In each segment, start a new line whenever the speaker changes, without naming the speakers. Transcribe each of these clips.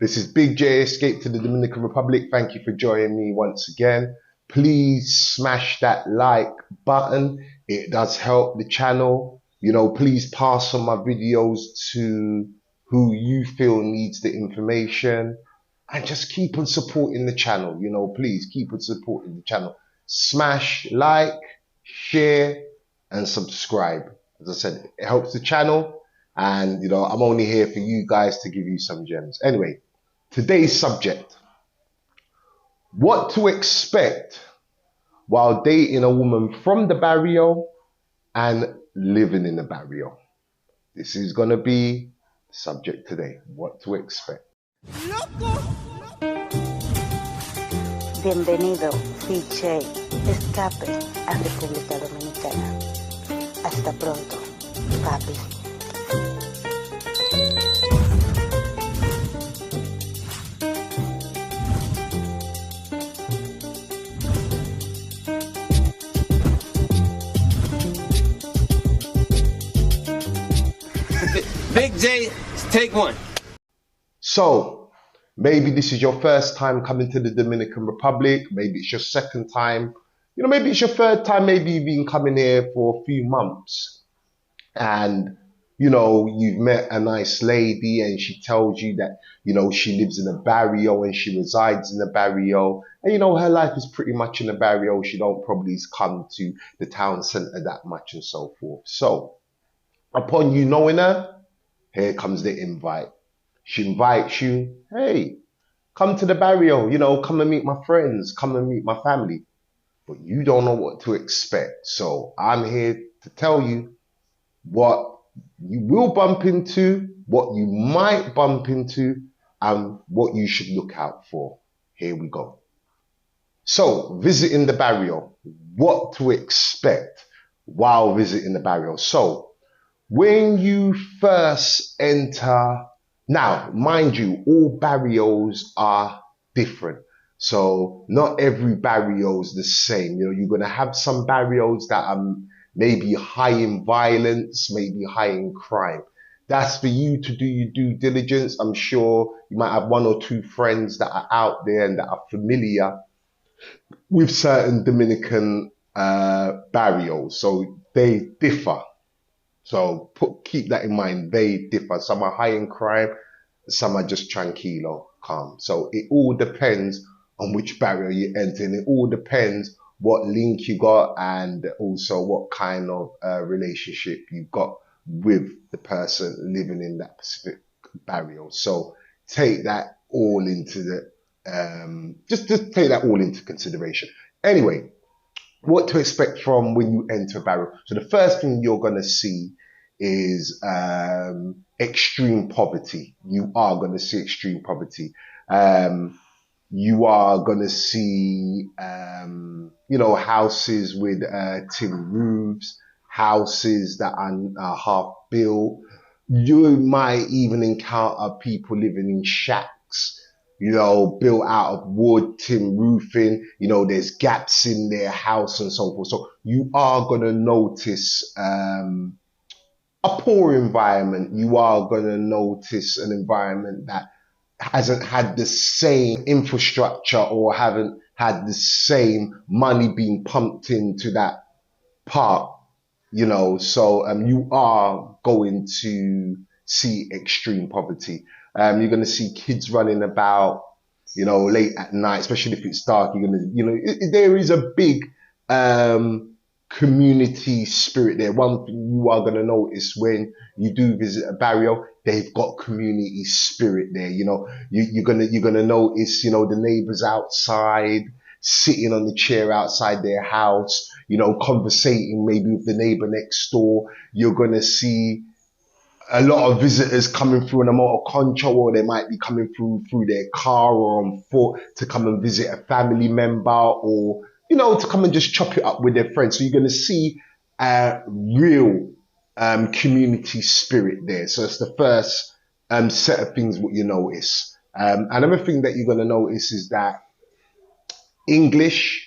This is Big J, Escape to the Dominican Republic. Thank you for joining me once again. Please smash that like button. It does help the channel. Please pass on my videos to who you feel needs the information. And just keep on supporting the channel. Please keep on supporting the channel. Smash like, share, and subscribe. As I said, it helps the channel. And, I'm only here for you guys to give you some gems. Anyway, today's subject: what to expect while dating a woman from the Barrio and living in the Barrio. This is going to be the subject today. What to expect.
Bienvenido, BIGJAY. Escape a República Dominicana. Hasta pronto, papi.
Big J, take one.
So, maybe this is your first time coming to the Dominican Republic. Maybe it's your second time. Maybe it's your third time. Maybe you've been coming here for a few months. And, you've met a nice lady and she tells you that, she lives in a barrio and she resides in the barrio. And, her life is pretty much in the barrio. She don't probably come to the town center that much and so forth. So, upon you knowing her, here comes the invite. She invites you, hey, come to the barrio, come and meet my friends, come and meet my family. But you don't know what to expect. So I'm here to tell you what you will bump into, what you might bump into, and what you should look out for. Here we go. So, visiting the barrio, what to expect while visiting the barrio. So, when you first enter, now, mind you, all barrios are different. So not every barrio is the same. You're going to have some barrios that are maybe high in violence, maybe high in crime. That's for you to do your due diligence. I'm sure you might have one or two friends that are out there and that are familiar with certain Dominican barrios. So they differ. So keep that in mind. They differ. Some are high in crime, some are just tranquilo, calm. So it all depends on which barrio you enter in. It all depends what link you got and also what kind of relationship you've got with the person living in that specific barrio. So take that all into the just take that all into consideration. Anyway, what to expect from when you enter a barrio. So the first thing you're going to see is extreme poverty. You are going to see extreme poverty. You are going to see, houses with tin roofs, houses that are half built. You might even encounter people living in shacks, built out of wood, tin roofing, there's gaps in their house and so forth. So you are going to notice a poor environment. You are going to notice an environment that hasn't had the same infrastructure or haven't had the same money being pumped into that part, so you are going to see extreme poverty. You're going to see kids running about, late at night, especially if it's dark. You're going to, there is a big community spirit there. One thing you are going to notice when you do visit a barrio, they've got community spirit there. You're gonna notice, the neighbors outside, sitting on the chair outside their house, conversating maybe with the neighbor next door. You're gonna see a lot of visitors coming through in a motor concho, or they might be coming through their car or on foot to come and visit a family member, or to come and just chop it up with their friends. So you're going to see real community spirit there. So it's the first set of things what you notice. Another thing that you're going to notice is that English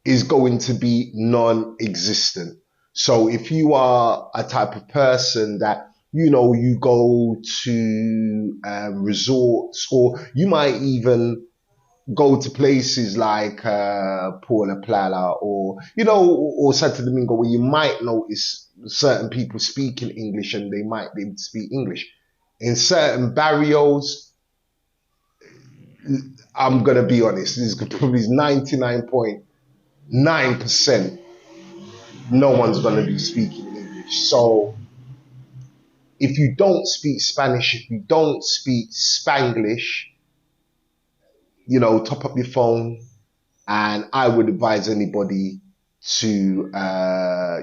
is going to be non-existent. So if you are a type of person that you know, you go to resorts, or you might even go to places like Paula Plala, or, you know, or Santo Domingo, where you might notice certain people speaking English and they might be able to speak English. In certain barrios, I'm going to be honest, this is probably 99.9%, no one's going to be speaking English. So if you don't speak Spanish, if you don't speak Spanglish, you know, top up your phone. And I would advise anybody to,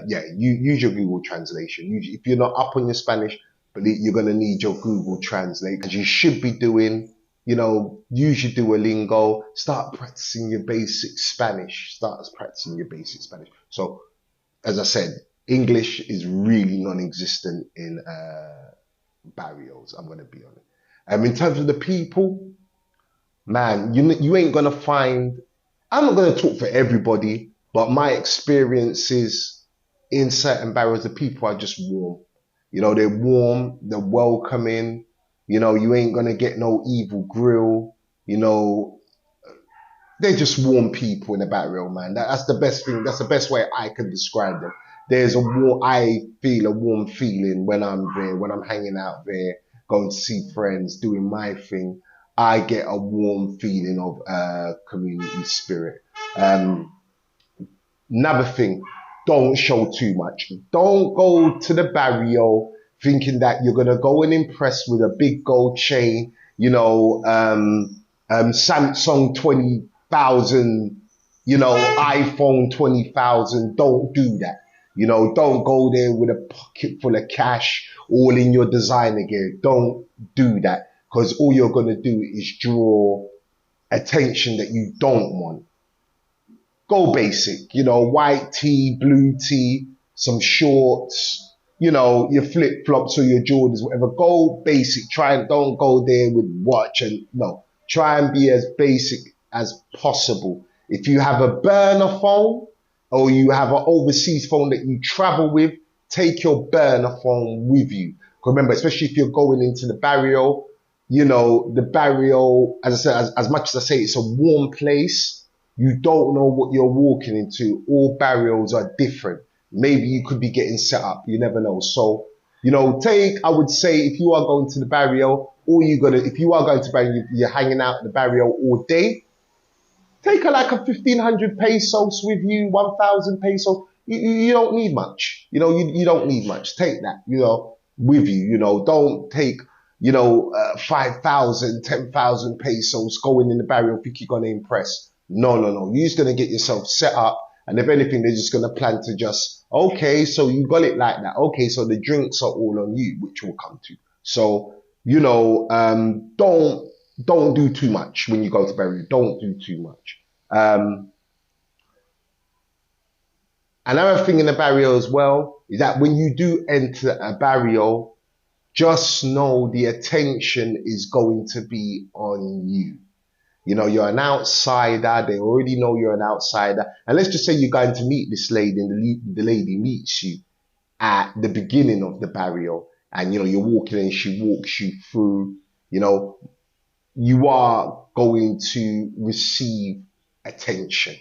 use your Google translation. If you're not up on your Spanish, but you're going to need your Google Translate, as you should be doing. You know, use your Duolingo, start practicing your basic Spanish, So, as I said, English is really non-existent in barrios, I'm going to be honest. In terms of the people, man, you ain't going to find, I'm not going to talk for everybody, but my experiences in certain barrios, the people are just warm. You know, they're warm, they're welcoming. You know, you ain't going to get no evil grill. You know, they're just warm people in the barrio, man. That's the best thing. That's the best way I can describe them. I feel a warm feeling when I'm there, when I'm hanging out there, going to see friends, doing my thing. I get a warm feeling of community spirit. Another thing, don't show too much. Don't go to the barrio thinking that you're going to go and impress with a big gold chain, you know, Samsung 20,000, you know, iPhone 20,000. Don't do that. You know, don't go there with a pocket full of cash, all in your designer gear. Don't do that, because all you're going to do is draw attention that you don't want. Go basic, you know, white tee, blue tee, some shorts, you know, your flip-flops or your Jordans, whatever. Go basic. Don't go there with watch and no. Try and be as basic as possible. If you have a burner phone or you have an overseas phone that you travel with, take your burner phone with you. Remember, especially if you're going into the barrio, you know, the barrio, as I said, as much as I say it's a warm place, you don't know what you're walking into. All barrios are different. Maybe you could be getting set up. You never know. So, you know, I would say, if you are going to the barrio, if you are going to barrio, you're hanging out in the barrio all day, take like a 1,500 pesos with you, 1,000 pesos. You don't need much. You know, you don't need much. Take that, you know, with you. You know, don't take, you know, 5,000, 10,000 pesos going in the barrio, think you're going to impress. No. You're just going to get yourself set up. And if anything, they're just going to plan to just, okay, so you got it like that. Okay, so the drinks are all on you, which we'll come to. So, you know, don't do too much when you go to barrio. Don't do too much. Another thing in the barrio as well is that when you do enter a barrio, just know the attention is going to be on you. You know, you're an outsider. They already know you're an outsider. And let's just say you're going to meet this lady, and the lady meets you at the beginning of the barrio. And, you know, you're walking and she walks you through. You know, you are going to receive attention.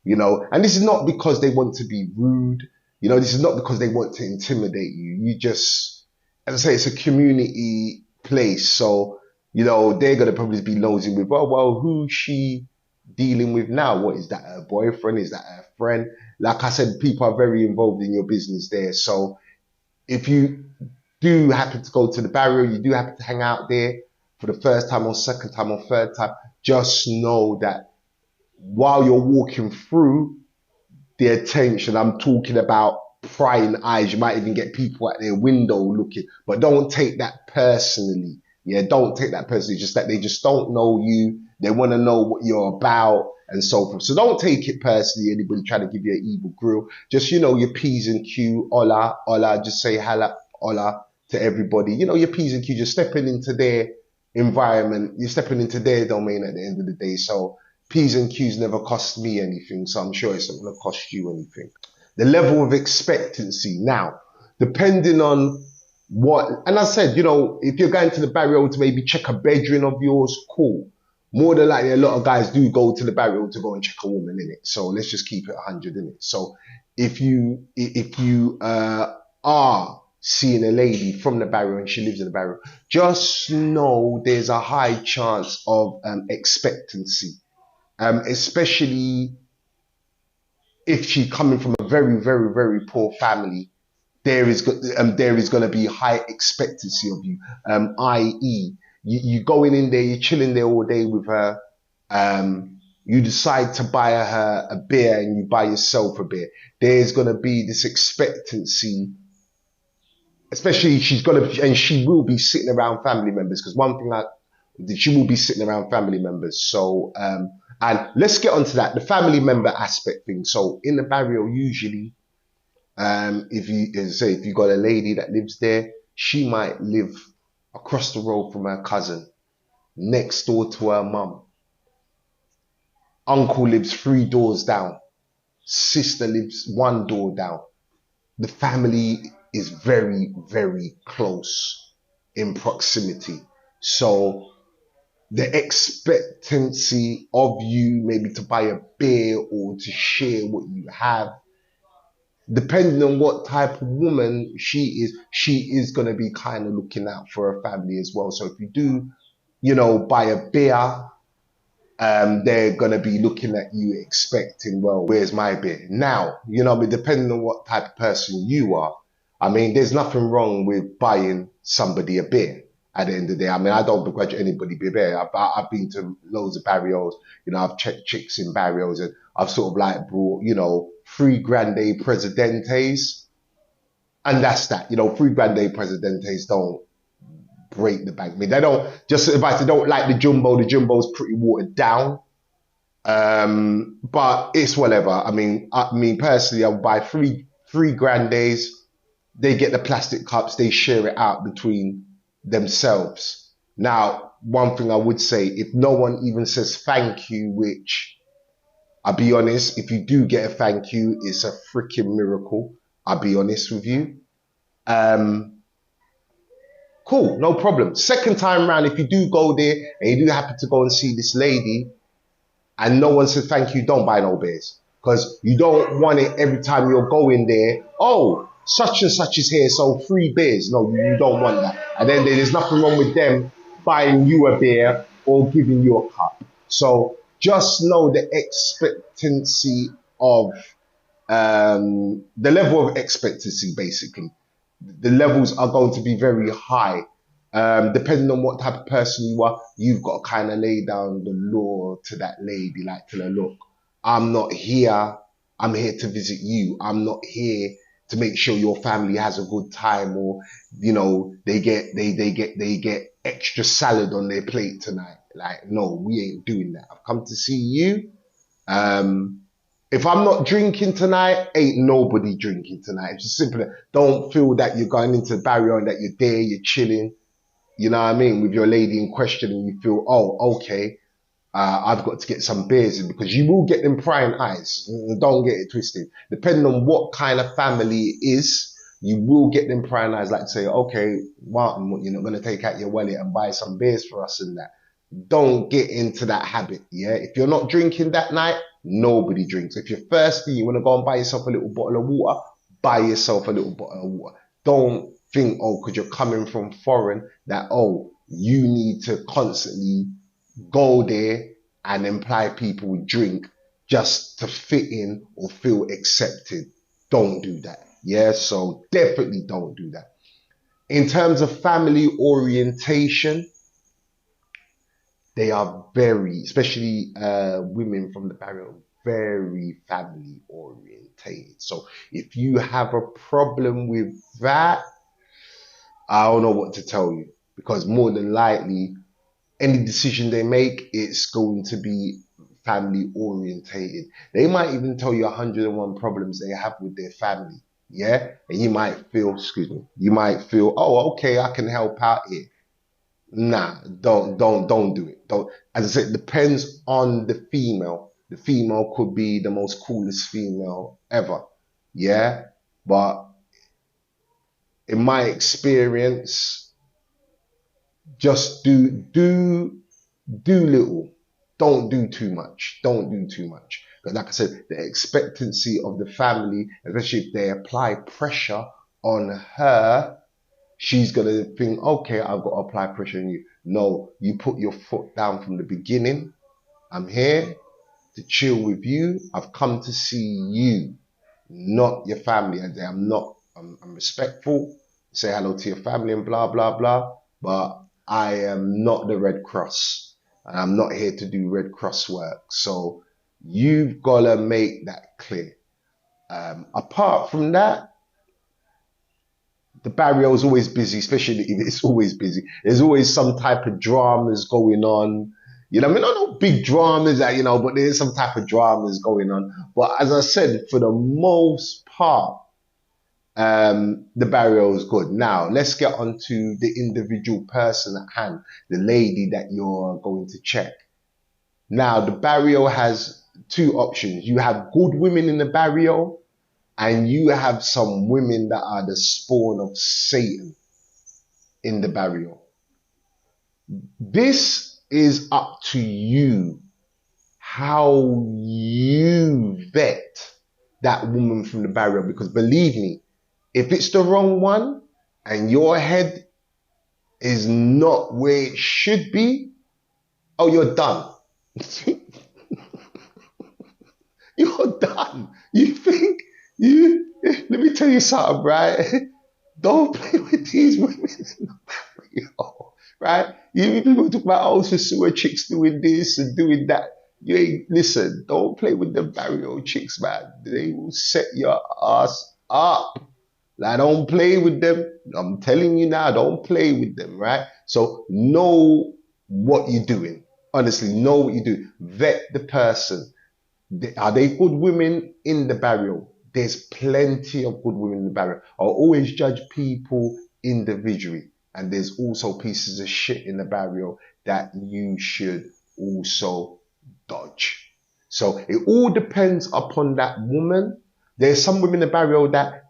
You know, and this is not because they want to be rude. You know, this is not because they want to intimidate you. You just, as I say, it's a community place. So, you know, they're going to probably be nosing with, well, who's she dealing with now? What is that, her boyfriend? Is that her friend? Like I said, people are very involved in your business there. So if you do happen to go to the barrio, you do happen to hang out there for the first time or second time or third time, just know that while you're walking through, the attention, I'm talking about prying eyes. You might even get people at their window looking, but don't take that personally. Yeah, don't take that personally. Just that they just don't know you. They want to know what you're about and so forth. So don't take it personally. Anybody trying to give you an evil grill. Just, you know, your P's and Q, hola, hola. Just say hola, hola to everybody. You know, your P's and Q, just stepping into their environment. You're stepping into their domain at the end of the day. So P's and Q's never cost me anything. So I'm sure it's not going to cost you anything. The level of expectancy. Now, depending on what, and I said, you know, if you're going to the Barrio to maybe check a bedroom of yours, cool. More than likely, a lot of guys do go to the Barrio to go and check a woman in it. So let's just keep it 100 in it. So if you are seeing a lady from the Barrio and she lives in the Barrio, just know there's a high chance of expectancy, especially if she's coming from a very, very, very poor family. There is going to be high expectancy of you, i.e., you going in there, you're chilling there all day with her, you decide to buy her a beer and you buy yourself a beer. There's going to be this expectancy, especially she will be sitting around family members, because one thing she will be sitting around family members. So, and let's get onto that, the family member aspect thing. So in the Barrio, usually, if you got a lady that lives there, she might live across the road from her cousin, next door to her mum. Uncle lives 3 doors down. Sister lives 1 door down. The family is very, very close in proximity. So the expectancy of you maybe to buy a beer or to share what you have, depending on what type of woman she is going to be kind of looking out for her family as well. So if you do, you know, buy a beer, they're going to be looking at you expecting, well, where's my beer? Now, you know, depending on what type of person you are, I mean, there's nothing wrong with buying somebody a beer at the end of the day. I mean, I don't begrudge anybody beer. I've been to loads of barrios, you know, I've checked chicks in barrios, and I've sort of like brought, you know, 3 grande presidentes. And that's that, you know, 3 grande presidentes don't break the bank. I mean, they don't, just advice, they don't like the jumbo's pretty watered down. But it's whatever. I mean personally, I'll buy three grandes. They get the plastic cups, they share it out between themselves. Now, one thing I would say, if no one even says thank you, which I'll be honest, if you do get a thank you, it's a freaking miracle. I'll be honest with you. Cool, no problem. Second time round, if you do go there and you do happen to go and see this lady and no one says thank you, don't buy no beers. Because you don't want it every time you're going there, oh, such and such is here, so 3 beers. No, you don't want that. And then there's nothing wrong with them buying you a beer or giving you a cup. So just know the expectancy of, the level of expectancy, basically. The levels are going to be very high. Depending on what type of person you are, you've got to kind of lay down the law to that lady, like, to her, look, I'm not here, I'm here to visit you. I'm not here to make sure your family has a good time, or, you know, they get extra salad on their plate tonight. Like, no, we ain't doing that. I've come to see you. If I'm not drinking tonight, ain't nobody drinking tonight. It's just simple. Don't feel that you're going into the Barrio and that you're there, you're chilling, you know what I mean, with your lady in question, and you feel, oh, okay, I've got to get some beers in, because you will get them prying eyes. Don't get it twisted. Depending on what kind of family it is, you will get them prying eyes, like to say, okay, Martin, you're not going to take out your wallet and buy some beers for us and that. Don't get into that habit, yeah? If you're not drinking that night, nobody drinks. If you're thirsty, you want to go and buy yourself a little bottle of water, buy yourself a little bottle of water. Don't think, oh, because you're coming from foreign, that, oh, you need to constantly go there and imply people would drink just to fit in or feel accepted. Don't do that, yeah? So definitely don't do that. In terms of family orientation, they are very, especially women from the Barrio, very family orientated. So if you have a problem with that, I don't know what to tell you, because more than likely, any decision they make, it's going to be family orientated. They might even tell you 101 problems they have with their family, yeah? And you might feel, oh, okay, I can help out here. Nah, don't do it. Don't. As I said, it depends on the female. The female could be the most coolest female ever, yeah? But in my experience, just do little. Don't do too much. Don't do too much. Because like I said, the expectancy of the family, especially if they apply pressure on her, she's going to think, okay, I've got to apply pressure on you. No, you put your foot down from the beginning. I'm here to chill with you. I've come to see you, not your family. I'm respectful. Say hello to your family and blah, blah, blah. But I am not the Red Cross. And I'm not here to do Red Cross work. So you've got to make that clear. Apart from that, the Barrio is always busy, especially if it's always busy. There's always some type of dramas going on. You know, I mean, not no big dramas that, you know, but there's some type of dramas going on. But as I said, for the most part, the Barrio is good. Now, let's get on to the individual person at hand, the lady that you're going to check. Now, the Barrio has two options. You have good women in the Barrio, and you have some women that are the spawn of Satan in the Barrio. This is up to you, how you vet that woman from the Barrio, because believe me, if it's the wrong one and your head is not where it should be, oh, you're done. You're done. You think let me tell you something, right? Don't play with these women in the Barrio, right? You people talk about, oh, sosua chicks doing this and doing that. Listen, don't play with the Barrio chicks, man. They will set your ass up. Like, don't play with them. I'm telling you now, don't play with them, right? So know what you're doing. Honestly, know what you do. Vet the person. Are they good women in the Barrio? There's plenty of good women in the Barrio. I'll always judge people individually. And there's also pieces of shit in the Barrio that you should also dodge. So it all depends upon that woman. There's some women in the Barrio that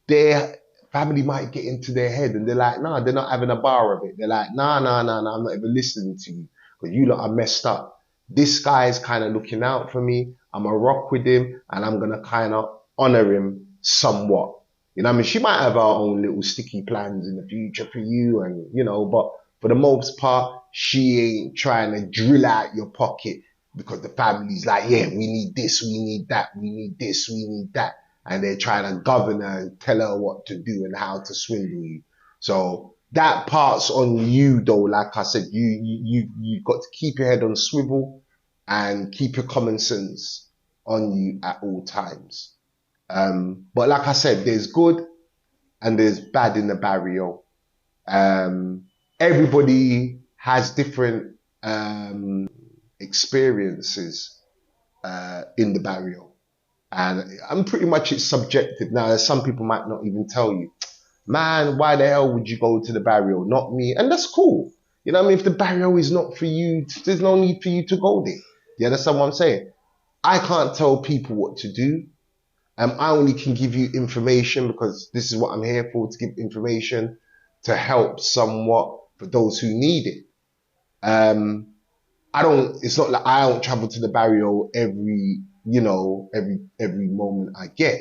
their family might get into their head and they're like, nah, they're not having a bar of it. They're like, nah, I'm not even listening to you because you lot are messed up. This guy is kind of looking out for me. I'm going to rock with him and I'm going to kind of honor him somewhat. You know what I mean? She might have her own little sticky plans in the future for you and, you know, but for the most part, she ain't trying to drill out your pocket because the family's like, yeah, we need this, we need that, we need this, we need that. And they're trying to govern her and tell her what to do and how to swindle you. So that part's on you though. Like I said, you've got to keep your head on swivel and keep your common sense on you at all times. But like I said, there's good and there's bad in the Barrio. Everybody has different experiences in the Barrio. And I'm pretty much, it's subjective. Now, some people might not even tell you, man, why the hell would you go to the Barrio? Not me. And that's cool. You know what I mean? If the Barrio is not for you, there's no need for you to go there. You understand what I'm saying? I can't tell people what to do. I only can give you information because this is what I'm here for, to give information to help somewhat for those who need it. It's not like I don't travel to the Barrio every moment I get.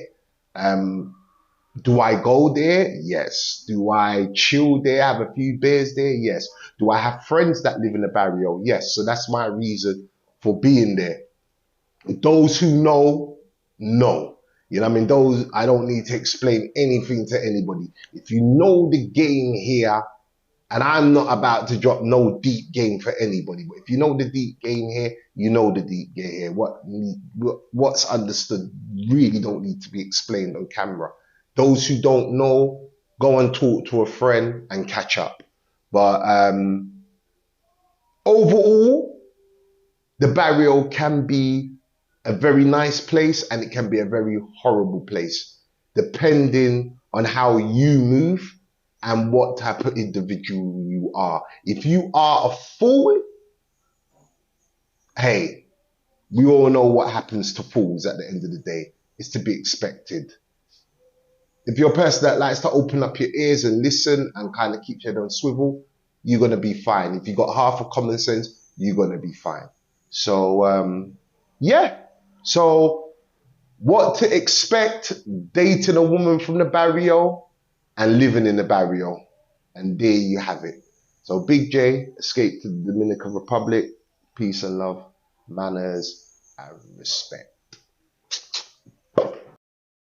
Do I go there? Yes. Do I chill there, have a few beers there? Yes. Do I have friends that live in the Barrio? Yes. So that's my reason for being there. Those who know. You know what I mean? Those, I don't need to explain anything to anybody. If you know the game here, and I'm not about to drop no deep game for anybody, but if you know the deep game here, you know the deep game here. What's understood really don't need to be explained on camera. Those who don't know, go and talk to a friend and catch up. But overall, the Barrio can be a very nice place and it can be a very horrible place, depending on how you move and what type of individual you are. If you are a fool, hey, we all know what happens to fools at the end of the day. It's to be expected. if you're a person that likes to open up your ears and listen and kind of keep your head on swivel, you're going to be fine. If you got half a common sense, you're going to be fine. So, yeah. So what to expect dating a woman from the Barrio and living in the Barrio. And there you have it. So Big J escaped to the Dominican Republic. Peace and love, manners and respect.